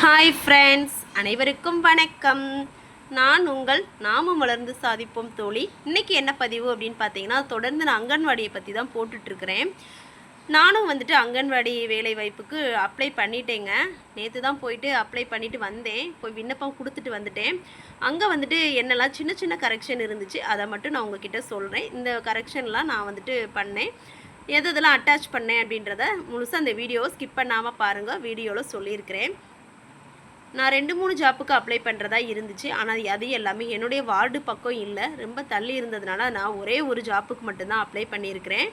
Hi friends, அனைவருக்கும் வணக்கம். நான் உங்கள் நாமும் வளர்ந்து சாதிப்போம் தோழி. இன்றைக்கி என்ன பதிவு அப்படின்னு பார்த்தீங்கன்னா, தொடர்ந்து நான் அங்கன்வாடியை பற்றி தான் போட்டுட்ருக்கிறேன். நானும் அங்கன்வாடி வேலை வாய்ப்புக்கு அப்ளை பண்ணிட்டேங்க. நேற்று தான் போயிட்டு அப்ளை பண்ணிவிட்டு வந்தேன். போய் விண்ணப்பம் கொடுத்துட்டு வந்துட்டேன். அங்கே என்னெல்லாம் சின்ன சின்ன கரெக்ஷன் இருந்துச்சு, அதை மட்டும் நான் உங்ககிட்ட சொல்கிறேன். இந்த கரெக்ஷன்லாம் நான் பண்ணேன். எதெல்லாம் அட்டாச் பண்ணேன் அப்படின்றத முழுசாக அந்த வீடியோவை ஸ்கிப் பண்ணாமல் பாருங்கள். வீடியோவில் சொல்லியிருக்கிறேன். நான் 2-3 ஜாப்புக்கு அப்ளை பண்ணுறதா இருந்துச்சு. ஆனால் அது எல்லாமே என்னுடைய வார்டு பக்கம் இல்லை, ரொம்ப தள்ளி இருந்ததுனால நான் ஒரே ஒரு ஜாப்புக்கு மட்டும்தான் அப்ளை பண்ணியிருக்கிறேன்.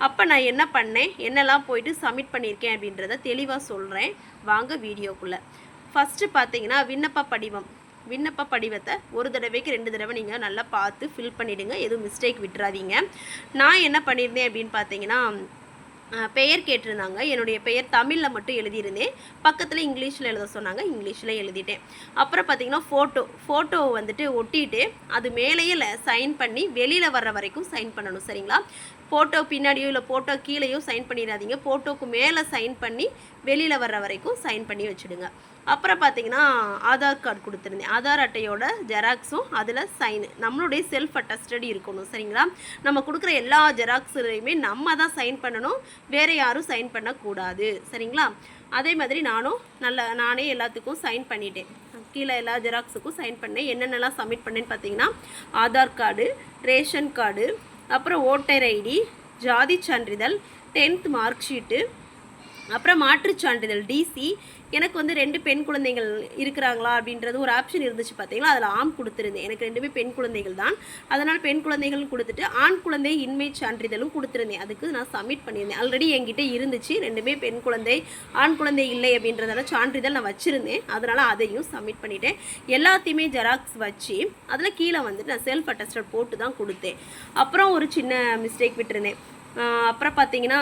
அப்போ நான் என்ன பண்ணேன், என்னெல்லாம் போயிட்டு சப்மிட் பண்ணியிருக்கேன் அப்படின்றத தெளிவாக சொல்கிறேன். வாங்க வீடியோக்குள்ளே. ஃபஸ்ட்டு பார்த்தீங்கன்னா விண்ணப்ப படிவத்தை ஒரு தடவைக்கு 2 தடவை நீங்கள் நல்லா பார்த்து ஃபில் பண்ணிவிடுங்க. எதுவும் மிஸ்டேக் விட்டுறாதீங்க. நான் என்ன பண்ணியிருந்தேன் அப்படின்னு பார்த்தீங்கன்னா, பெயர் கேட்டிருந்தாங்க. என்னுடைய பெயர் தமிழில் மட்டும் எழுதியிருந்தேன். பக்கத்தில் இங்கிலீஷில் எழுத சொன்னாங்க, இங்கிலீஷில் எழுதிட்டேன். அப்புறம் பார்த்திங்கன்னா ஃபோட்டோ ஒட்டிட்டு அது மேலேயே சைன் பண்ணி வெளியில் வர்ற வரைக்கும் சைன் பண்ணணும். சரிங்களா? ஃபோட்டோ பின்னாடியோ இல்லை ஃபோட்டோ கீழேயோ சைன் பண்ணிடாதீங்க. ஃபோட்டோவுக்கு மேலே சைன் பண்ணி வெளியில் வர்ற வரைக்கும் சைன் பண்ணி வச்சுடுங்க. அப்புறம் பார்த்திங்கன்னா ஆதார் கார்டு கொடுத்துருந்தேன். ஆதார் அட்டையோட ஜெராக்ஸும் அதில் சைனு நம்மளுடைய செல்ஃப் அட்டஸ்டடி இருக்கணும். சரிங்களா? நம்ம கொடுக்குற எல்லா ஜெராக்ஸ்லையுமே நம்ம தான் சைன் பண்ணணும், வேறு யாரும் சைன் பண்ணக்கூடாது. சரிங்களா? அதே மாதிரி நானே எல்லாத்துக்கும் சைன் பண்ணிட்டேன். கீழே எல்லா ஜெராக்ஸுக்கும் சைன் பண்ணேன். என்னென்னலாம் சப்மிட் பண்ணேன்னு பார்த்தீங்கன்னா, ஆதார் கார்டு, ரேஷன் கார்டு, அப்புறம் ஓட்டர் ஐடி, ஜாதி சான்றிதழ், 10th மார்க் ஷீட்டு, அப்புறம் மாற்றுச் சான்றிதழ் டிசி. எனக்கு 2 பெண் குழந்தைகள் இருக்கிறாங்களா அப்படின்றது ஒரு ஆப்ஷன் இருந்துச்சு பார்த்தீங்களா, அதில் ஆம் கொடுத்துருந்தேன். எனக்கு 2 பெண் குழந்தைகள் தான், அதனால் பெண் குழந்தைகள் கொடுத்துட்டு ஆண் குழந்தை இன்மை சான்றிதழும் கொடுத்துருந்தேன். அதுக்கு நான் சப்மிட் பண்ணியிருந்தேன். ஆல்ரெடி என்கிட்ட இருந்துச்சு 2 பெண் குழந்தை, ஆண் குழந்தை இல்லை அப்படின்றதால சான்றிதழ் நான் வச்சுருந்தேன். அதனால் அதையும் சப்மிட் பண்ணிவிட்டேன். எல்லாத்தையுமே ஜெராக்ஸ் வச்சு அதில் கீழே நான் செல்ஃப் அட்டஸ்டட் போட்டு தான் கொடுத்தேன். அப்புறம் ஒரு சின்ன மிஸ்டேக் விட்டுருந்தேன். அப்புறம் பார்த்தீங்கன்னா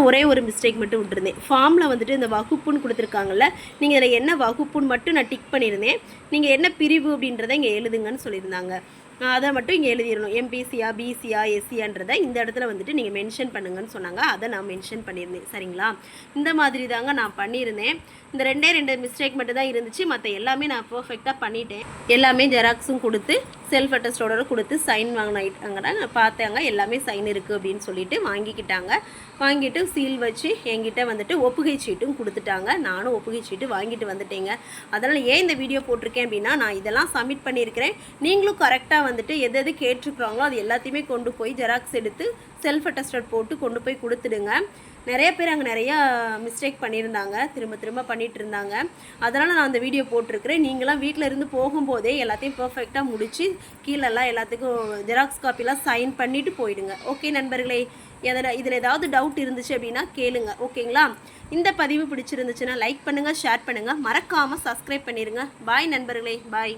ஒரே ஒரு மிஸ்டேக் மட்டும் விட்டுருந்தேன். ஃபார்மில் இந்த வகுப்புன்னு கொடுத்துருக்காங்கல்ல, நீங்கள் இதில் என்ன வகுப்புன்னு மட்டும் நான் டிக் பண்ணியிருந்தேன். நீங்கள் என்ன பிரிவு அப்படின்றத இங்கே எழுதுங்கன்னு சொல்லியிருந்தாங்க. அதை மட்டும் இங்கே எழுதிடணும். எம்பிசியா, பிசியா, எஸ்சியான்றதை இந்த இடத்துல நீங்கள் மென்ஷன் பண்ணுங்கன்னு சொன்னாங்க. அதை நான் மென்ஷன் பண்ணியிருந்தேன். சரிங்களா? இந்த மாதிரி தாங்க நான் பண்ணியிருந்தேன். இந்த 2 மிஸ்டேக் மட்டும் தான் இருந்துச்சு. மற்ற எல்லாமே நான் பர்ஃபெக்டாக பண்ணிட்டேன். எல்லாமே ஜெராக்ஸும் கொடுத்து செல்ஃப் அட்டஸ்டோட கொடுத்து சைன் வாங்கினாங்க. பார்த்தாங்க எல்லாமே சைன் இருக்குது அப்படின்னு சொல்லிட்டு வாங்கிக்கிட்டாங்க. வாங்கிட்டு சீல் வச்சு என்கிட்ட ஒப்புகை சீட்டும் கொடுத்துட்டாங்க. நானும் ஒப்புகை சீட்டு வாங்கிட்டு வந்துட்டேங்க. அதனால் ஏன் இந்த வீடியோ போட்டிருக்கேன் அப்படின்னா, நான் இதெல்லாம் சப்மிட் பண்ணியிருக்கிறேன். நீங்களும் கரெக்டாக எது கேட்டிருக்கிறாங்களோ அது எல்லாத்தையுமே கொண்டு போய் ஜெராக்ஸ் எடுத்து செல்ஃப் அட்டஸ்டட் போட்டு கொண்டு போய் கொடுத்துடுங்க. நிறைய பேர் அங்கே நிறையா மிஸ்டேக் பண்ணியிருந்தாங்க, திரும்ப பண்ணிகிட்டு இருந்தாங்க. அதனால் நான் அந்த வீடியோ போட்டிருக்கிறேன். நீங்களாம் வீட்டில் இருந்து போகும்போதே எல்லாத்தையும் பர்ஃபெக்டாக முடித்து கீழெல்லாம் எல்லாத்துக்கும் ஜெராக்ஸ் காப்பிலாம் சைன் பண்ணிவிட்டு போயிடுங்க. ஓகே நண்பர்களே, இதில் ஏதாவது டவுட் இருந்துச்சு அப்படின்னா கேளுங்க. ஓகேங்களா? இந்த பதிவு பிடிச்சிருந்துச்சுன்னா லைக் பண்ணுங்கள், ஷேர் பண்ணுங்கள், மறக்காமல் சப்ஸ்கிரைப் பண்ணிடுங்க. பாய் நண்பர்களே, பாய்.